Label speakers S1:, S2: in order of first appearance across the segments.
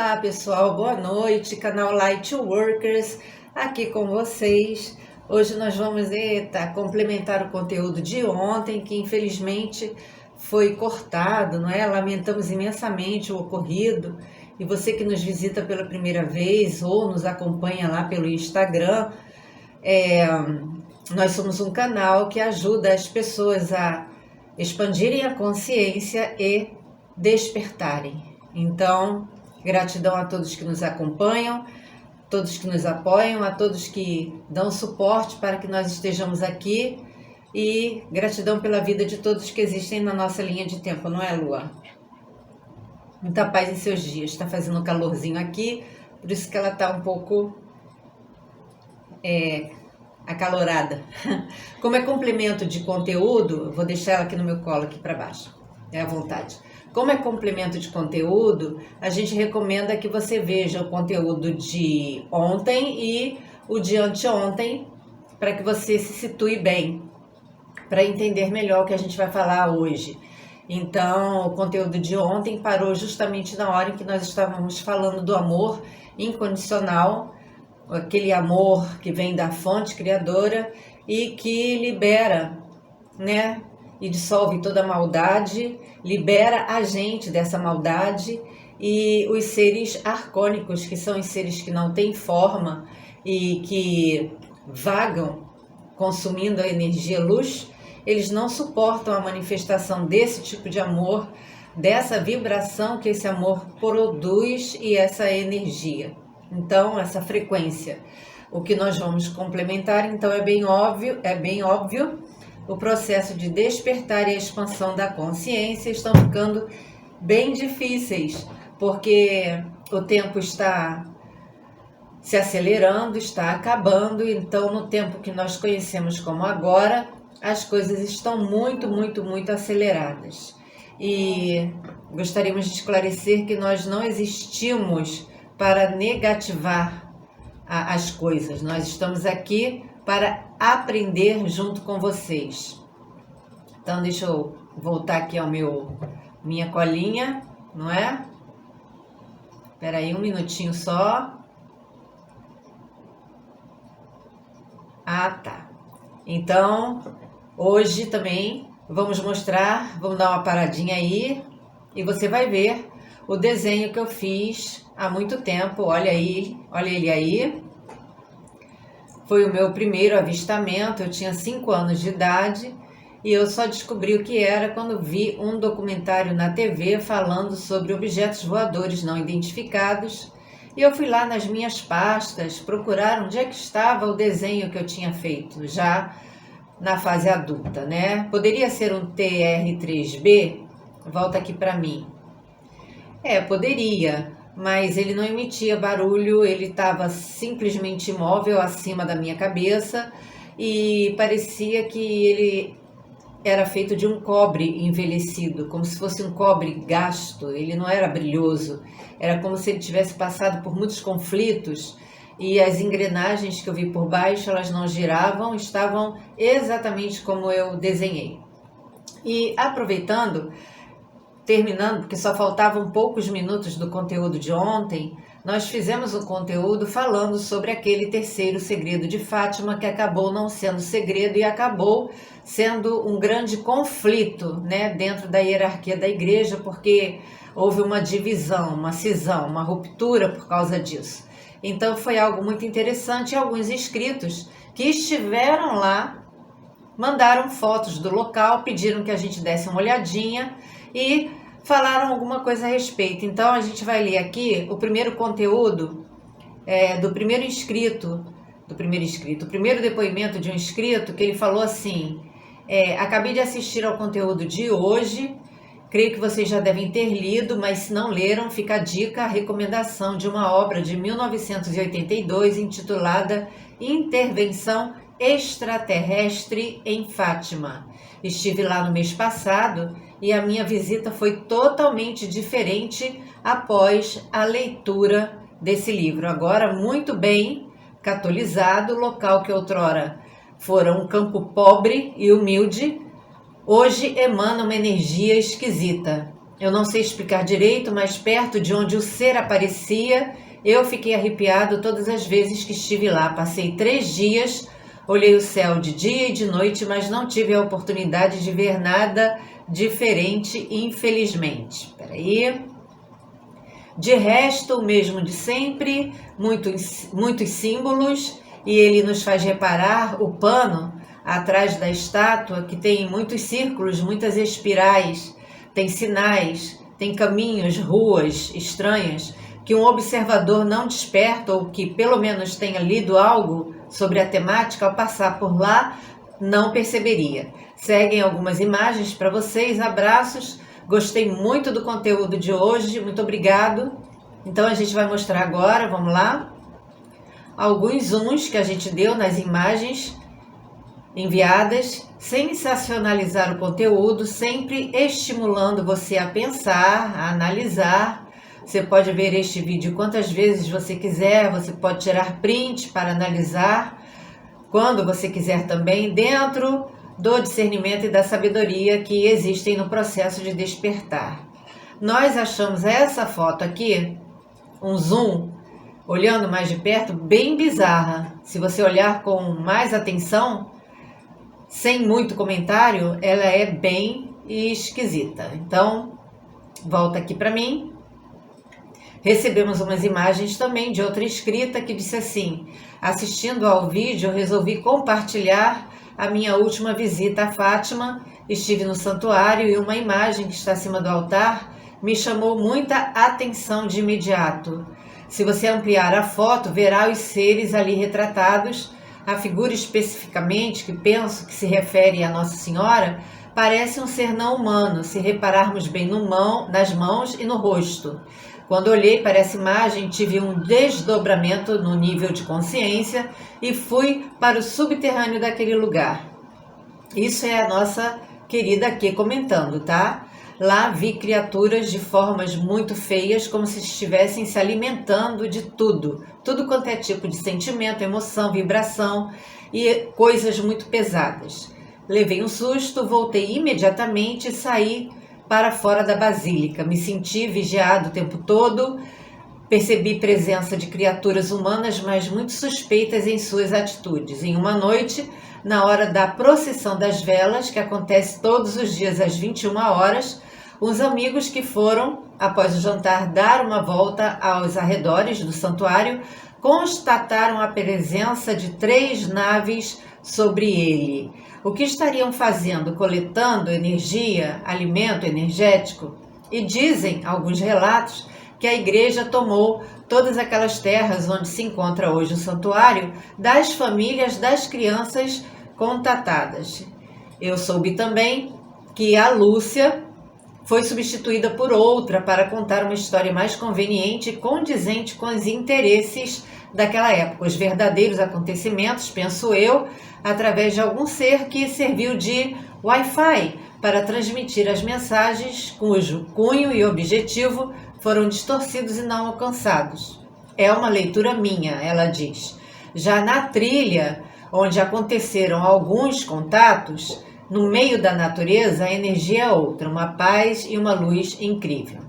S1: Olá pessoal, boa noite, canal Lightworkers, aqui com vocês. Hoje nós vamos complementar o conteúdo de ontem, que infelizmente foi cortado, não é? Lamentamos imensamente o ocorrido. E você que nos visita pela primeira vez ou nos acompanha lá pelo Instagram, nós somos um canal que ajuda as pessoas a expandirem a consciência e despertarem. Então, gratidão a todos que nos acompanham, todos que nos apoiam, a todos que dão suporte para que nós estejamos aqui e gratidão pela vida de todos que existem na nossa linha de tempo, não é, Lua? Muita paz em seus dias. Está fazendo um calorzinho aqui, por isso que ela está um pouco acalorada. Como é complemento de conteúdo, eu vou deixar ela aqui no meu colo, aqui para baixo, à vontade. Como é complemento de conteúdo, a gente recomenda que você veja o conteúdo de ontem e o de anteontem, para que você se situe bem, para entender melhor o que a gente vai falar hoje. Então, o conteúdo de ontem parou justamente na hora em que nós estávamos falando do amor incondicional, aquele amor que vem da fonte criadora e que libera, né? E dissolve toda a maldade, libera a gente dessa maldade, e os seres arcônicos, que são os seres que não têm forma e que vagam consumindo a energia luz, eles não suportam a manifestação desse tipo de amor, dessa vibração que esse amor produz e essa energia. Então, essa frequência. O que nós vamos complementar, então, é bem óbvio, o processo de despertar e a expansão da consciência estão ficando bem difíceis, porque o tempo está se acelerando, está acabando, então no tempo que nós conhecemos como agora, as coisas estão muito aceleradas. E gostaríamos de esclarecer que nós não existimos para negativar as coisas, nós estamos aqui para aprender junto com vocês. Então deixa eu voltar aqui ao minha colinha, não é? Espera aí um minutinho só. Ah, tá. Então, hoje também vamos dar uma paradinha aí e você vai ver o desenho que eu fiz há muito tempo. Olha aí, olha ele aí. Foi o meu primeiro avistamento, eu tinha 5 anos de idade e eu só descobri o que era quando vi um documentário na TV falando sobre objetos voadores não identificados. E eu fui lá nas minhas pastas procurar onde é que estava o desenho que eu tinha feito, já na fase adulta, né? Poderia ser um TR3B? Volta aqui para mim. Poderia, mas ele não emitia barulho, ele estava simplesmente imóvel acima da minha cabeça e parecia que ele era feito de um cobre envelhecido, como se fosse um cobre gasto. Ele não era brilhoso, era como se ele tivesse passado por muitos conflitos e as engrenagens que eu vi por baixo, elas não giravam, estavam exatamente como eu desenhei. E aproveitando, terminando, porque só faltavam poucos minutos do conteúdo de ontem, nós fizemos um conteúdo falando sobre aquele terceiro segredo de Fátima, que acabou não sendo segredo e acabou sendo um grande conflito, né, dentro da hierarquia da igreja, porque houve uma divisão, uma cisão, uma ruptura por causa disso. Então foi algo muito interessante, e alguns inscritos que estiveram lá mandaram fotos do local, pediram que a gente desse uma olhadinha e falaram alguma coisa a respeito. Então a gente vai ler aqui o primeiro conteúdo do primeiro inscrito, o primeiro depoimento de um inscrito, que ele falou assim: acabei de assistir ao conteúdo de hoje, creio que vocês já devem ter lido, mas se não leram, fica a dica, a recomendação de uma obra de 1982 intitulada Intervenção Extraterrestre em Fátima. Estive lá no mês passado e a minha visita foi totalmente diferente após a leitura desse livro. Agora, muito bem catolizado, local que outrora fora um campo pobre e humilde, hoje emana uma energia esquisita. Eu não sei explicar direito, mas perto de onde o ser aparecia, eu fiquei arrepiado todas as vezes que estive lá. Passei 3 dias, olhei o céu de dia e de noite, mas não tive a oportunidade de ver nada diferente, infelizmente. Peraí. De resto, o mesmo de sempre, muitos símbolos, e ele nos faz reparar o pano atrás da estátua, que tem muitos círculos, muitas espirais, tem sinais, tem caminhos, ruas estranhas, que um observador não desperto, ou que pelo menos tenha lido algo sobre a temática, ao passar por lá, não perceberia. Seguem algumas imagens para vocês, abraços, gostei muito do conteúdo de hoje, muito obrigado. Então a gente vai mostrar agora, vamos lá, alguns zooms que a gente deu nas imagens enviadas, sensacionalizar o conteúdo, sempre estimulando você a pensar, a analisar. Você pode ver este vídeo quantas vezes você quiser, você pode tirar print para analisar, quando você quiser também, dentro do discernimento e da sabedoria que existem no processo de despertar. Nós achamos essa foto aqui, um zoom, olhando mais de perto, bem bizarra. Se você olhar com mais atenção, sem muito comentário, ela é bem esquisita. Então, volta aqui para mim. Recebemos umas imagens também de outra inscrita que disse assim: assistindo ao vídeo, resolvi compartilhar a minha última visita a Fátima. Estive no santuário e uma imagem que está acima do altar me chamou muita atenção de imediato. Se você ampliar a foto, verá os seres ali retratados. A figura especificamente, que penso que se refere a Nossa Senhora, parece um ser não humano, se repararmos bem nas mãos e no rosto. Quando olhei para essa imagem, tive um desdobramento no nível de consciência e fui para o subterrâneo daquele lugar. Isso é a nossa querida aqui comentando, tá? Lá vi criaturas de formas muito feias, como se estivessem se alimentando de tudo. Tudo quanto é tipo de sentimento, emoção, vibração e coisas muito pesadas. Levei um susto, voltei imediatamente e saí para fora da basílica. Me senti vigiado o tempo todo. Percebi presença de criaturas humanas, mas muito suspeitas em suas atitudes. Em uma noite, na hora da procissão das velas, que acontece todos os dias às 21 horas, uns amigos que foram, após o jantar, dar uma volta aos arredores do santuário, constataram a presença de 3 naves sobre ele. O que estariam fazendo? Coletando energia, alimento energético? E dizem, alguns relatos, que a igreja tomou todas aquelas terras onde se encontra hoje o santuário das famílias das crianças contatadas. Eu soube também que a Lúcia foi substituída por outra para contar uma história mais conveniente e condizente com os interesses daquela época, os verdadeiros acontecimentos, penso eu, através de algum ser que serviu de Wi-Fi para transmitir as mensagens cujo cunho e objetivo foram distorcidos e não alcançados. É uma leitura minha, ela diz. Já na trilha, onde aconteceram alguns contatos, no meio da natureza, a energia é outra, uma paz e uma luz incrível.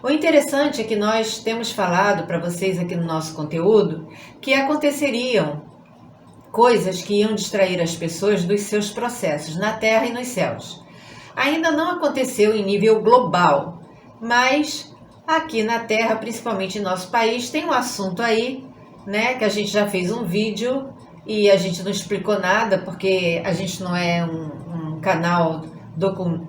S1: O interessante é que nós temos falado para vocês aqui no nosso conteúdo que aconteceriam coisas que iam distrair as pessoas dos seus processos na Terra e nos céus. Ainda não aconteceu em nível global, mas aqui na Terra, principalmente em nosso país, tem um assunto aí, né, que a gente já fez um vídeo e a gente não explicou nada, porque a gente não é um canal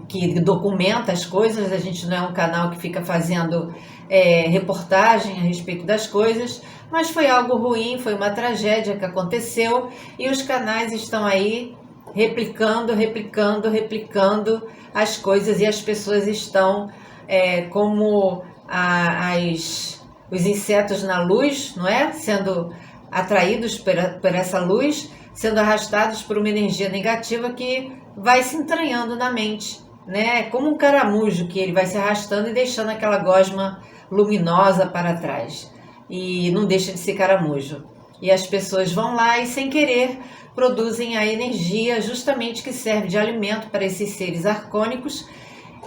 S1: que documenta as coisas, a gente não é um canal que fica fazendo reportagem a respeito das coisas, mas foi algo ruim, foi uma tragédia que aconteceu e os canais estão aí replicando as coisas e as pessoas estão como os insetos na luz, não é? Sendo atraídos por essa luz, sendo arrastados por uma energia negativa que vai se entranhando na mente, né? Como um caramujo que ele vai se arrastando e deixando aquela gosma luminosa para trás. E não deixa de ser caramujo. E as pessoas vão lá e, sem querer, produzem a energia justamente que serve de alimento para esses seres arcônicos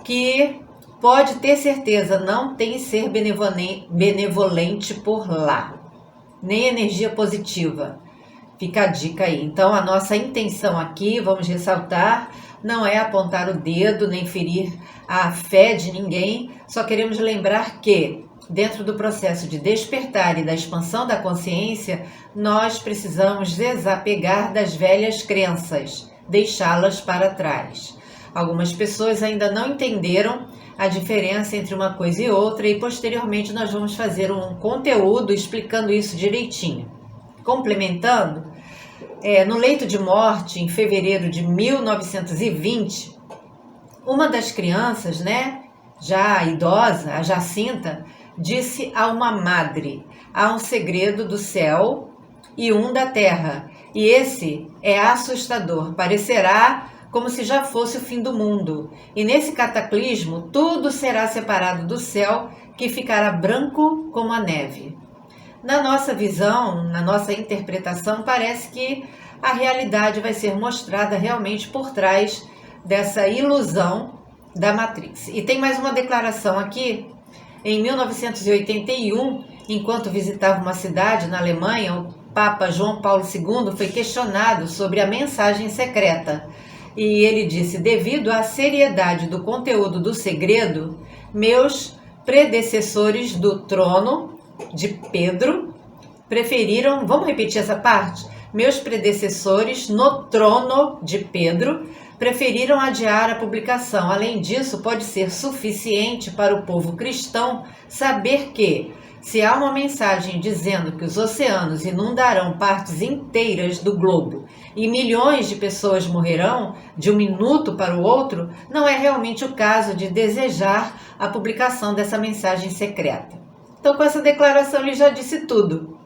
S1: que pode ter certeza, não tem ser benevolente por lá, nem energia positiva. Fica a dica aí. Então, a nossa intenção aqui, vamos ressaltar, não é apontar o dedo, nem ferir a fé de ninguém. Só queremos lembrar que, dentro do processo de despertar e da expansão da consciência, nós precisamos desapegar das velhas crenças, deixá-las para trás. Algumas pessoas ainda não entenderam a diferença entre uma coisa e outra, e posteriormente nós vamos fazer um conteúdo explicando isso direitinho. Complementando, no leito de morte, em fevereiro de 1920, uma das crianças, já idosa, a Jacinta, disse a uma madre: há um segredo do céu e um da terra, e esse é assustador, parecerá como se já fosse o fim do mundo, e nesse cataclismo tudo será separado do céu, que ficará branco como a neve. Na nossa visão, na nossa interpretação, parece que a realidade vai ser mostrada realmente por trás dessa ilusão da Matrix. E tem mais uma declaração aqui. Em 1981, enquanto visitava uma cidade na Alemanha, o Papa João Paulo II foi questionado sobre a mensagem secreta. E ele disse: devido à seriedade do conteúdo do segredo, meus predecessores do trono de Pedro preferiram, vamos repetir essa parte? Meus predecessores no trono de Pedro preferiram adiar a publicação. Além disso, pode ser suficiente para o povo cristão saber que, se há uma mensagem dizendo que os oceanos inundarão partes inteiras do globo e milhões de pessoas morrerão de um minuto para o outro, não é realmente o caso de desejar a publicação dessa mensagem secreta. Então, com essa declaração, ele já disse tudo,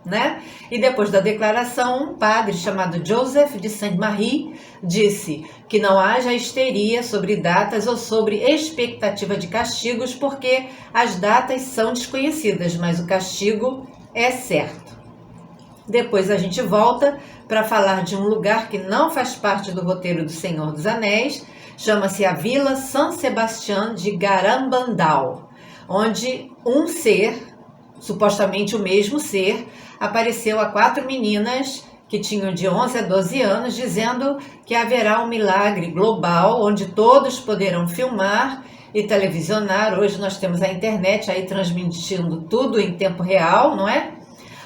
S1: E depois da declaração, um padre chamado Joseph de Saint-Marie disse que não haja histeria sobre datas ou sobre expectativa de castigos, porque as datas são desconhecidas, mas o castigo é certo. Depois a gente volta para falar de um lugar que não faz parte do roteiro do Senhor dos Anéis, chama-se a Vila San Sebastián de Garambandal, onde um ser, supostamente o mesmo ser, apareceu a 4 meninas que tinham de 11 a 12 anos, dizendo que haverá um milagre global, onde todos poderão filmar e televisionar. Hoje nós temos a internet aí transmitindo tudo em tempo real, não é?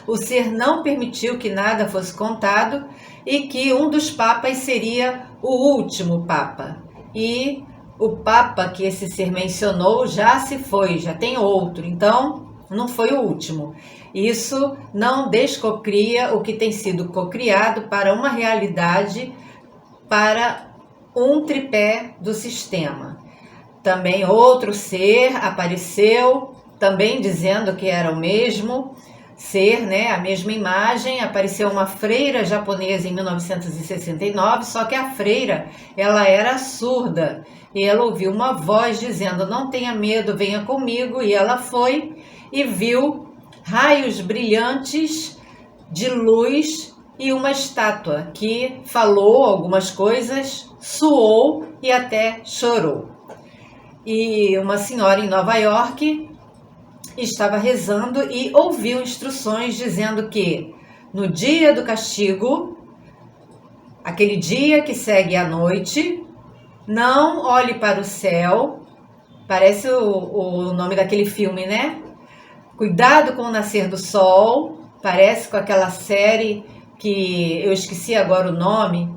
S1: O ser não permitiu que nada fosse contado e que um dos papas seria o último papa. E o papa que esse ser mencionou já se foi, já tem outro, então não foi o último. Isso não descocria o que tem sido cocriado para uma realidade, para um tripé do sistema. Também outro ser apareceu, também dizendo que era o mesmo ser, a mesma imagem. Apareceu uma freira japonesa em 1969, só que a freira, ela era surda, e ela ouviu uma voz dizendo: não tenha medo, venha comigo, e ela foi e viu raios brilhantes de luz e uma estátua que falou algumas coisas, suou e até chorou. E uma senhora em Nova York estava rezando e ouviu instruções dizendo que no dia do castigo, aquele dia que segue a noite, não olhe para o céu. Parece o nome daquele filme, Cuidado com o nascer do sol. Parece com aquela série que eu esqueci agora o nome,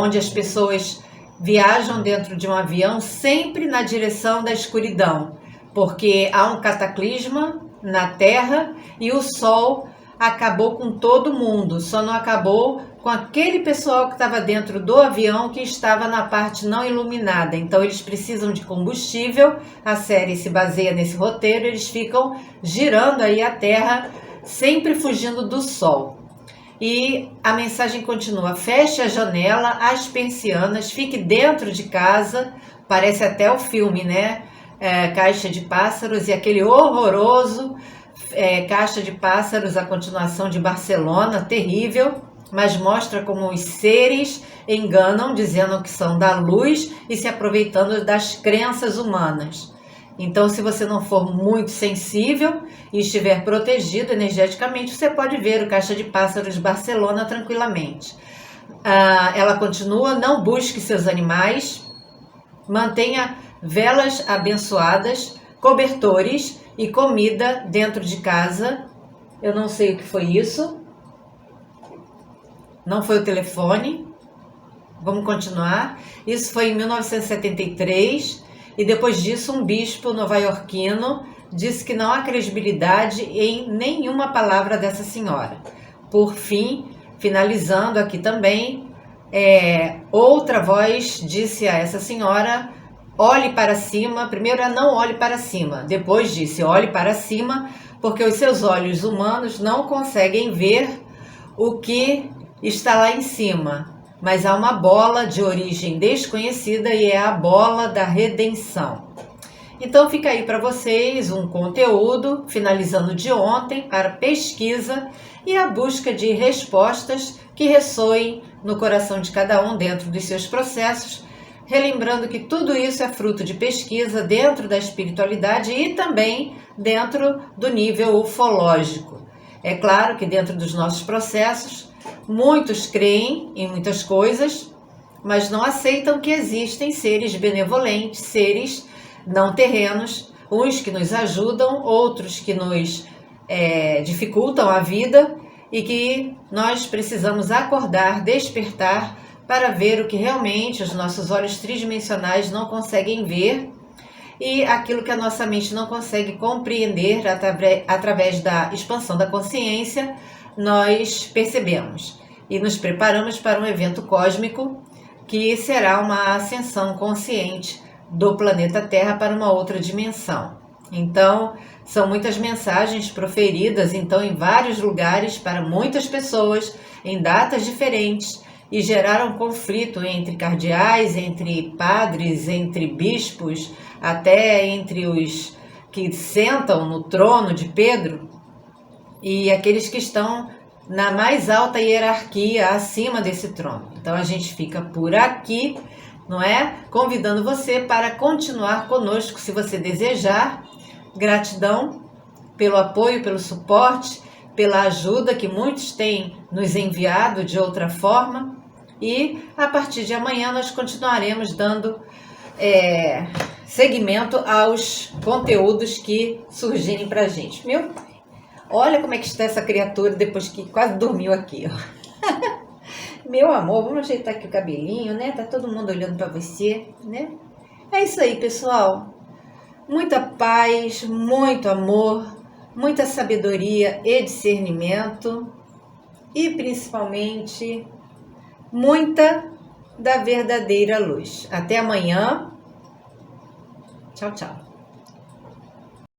S1: onde as pessoas viajam dentro de um avião sempre na direção da escuridão, porque há um cataclisma na Terra e o sol acabou com todo mundo, só não acabou com aquele pessoal que estava dentro do avião, que estava na parte não iluminada. Então eles precisam de combustível, a série se baseia nesse roteiro, eles ficam girando aí a Terra, sempre fugindo do sol. E a mensagem continua: feche a janela, as persianas, fique dentro de casa. Parece até o filme, Caixa de Pássaros, e aquele horroroso Caixa de Pássaros, a continuação de Barcelona, terrível, mas mostra como os seres enganam, dizendo que são da luz e se aproveitando das crenças humanas. Então, se você não for muito sensível e estiver protegido energeticamente, você pode ver o Caixa de Pássaros de Barcelona tranquilamente. Ela continua, não busque seus animais, mantenha velas abençoadas, cobertores e comida dentro de casa. Eu não sei o que foi isso. Não foi o telefone. Vamos continuar. Isso foi em 1973 e depois disso um bispo nova-iorquino disse que não há credibilidade em nenhuma palavra dessa senhora. Por fim, finalizando aqui também, outra voz disse a essa senhora: olhe para cima. Primeiro não olhe para cima, depois disse olhe para cima, porque os seus olhos humanos não conseguem ver o que está lá em cima, mas há uma bola de origem desconhecida e é a bola da redenção. Então fica aí para vocês um conteúdo, finalizando de ontem, para pesquisa e a busca de respostas que ressoem no coração de cada um dentro dos seus processos, relembrando que tudo isso é fruto de pesquisa dentro da espiritualidade e também dentro do nível ufológico. É claro que dentro dos nossos processos, muitos creem em muitas coisas, mas não aceitam que existem seres benevolentes, seres não terrenos, uns que nos ajudam, outros que nos dificultam a vida e que nós precisamos acordar, despertar para ver o que realmente os nossos olhos tridimensionais não conseguem ver e aquilo que a nossa mente não consegue compreender através da expansão da consciência, nós percebemos e nos preparamos para um evento cósmico que será uma ascensão consciente do planeta Terra para uma outra dimensão. Então, são muitas mensagens proferidas então em vários lugares para muitas pessoas em datas diferentes e geraram conflito entre cardeais, entre padres, entre bispos, até entre os que sentam no trono de Pedro e aqueles que estão na mais alta hierarquia acima desse trono. Então a gente fica por aqui, não é? Convidando você para continuar conosco se você desejar. Gratidão pelo apoio, pelo suporte, pela ajuda que muitos têm nos enviado de outra forma. E a partir de amanhã nós continuaremos dando seguimento aos conteúdos que surgirem para a gente. Meu pai, olha como é que está essa criatura depois que quase dormiu aqui, ó. Meu amor, vamos ajeitar aqui o cabelinho, né? Tá todo mundo olhando para você, né? É isso aí, pessoal. Muita paz, muito amor, muita sabedoria e discernimento e principalmente muita da verdadeira luz. Até amanhã. Tchau, tchau.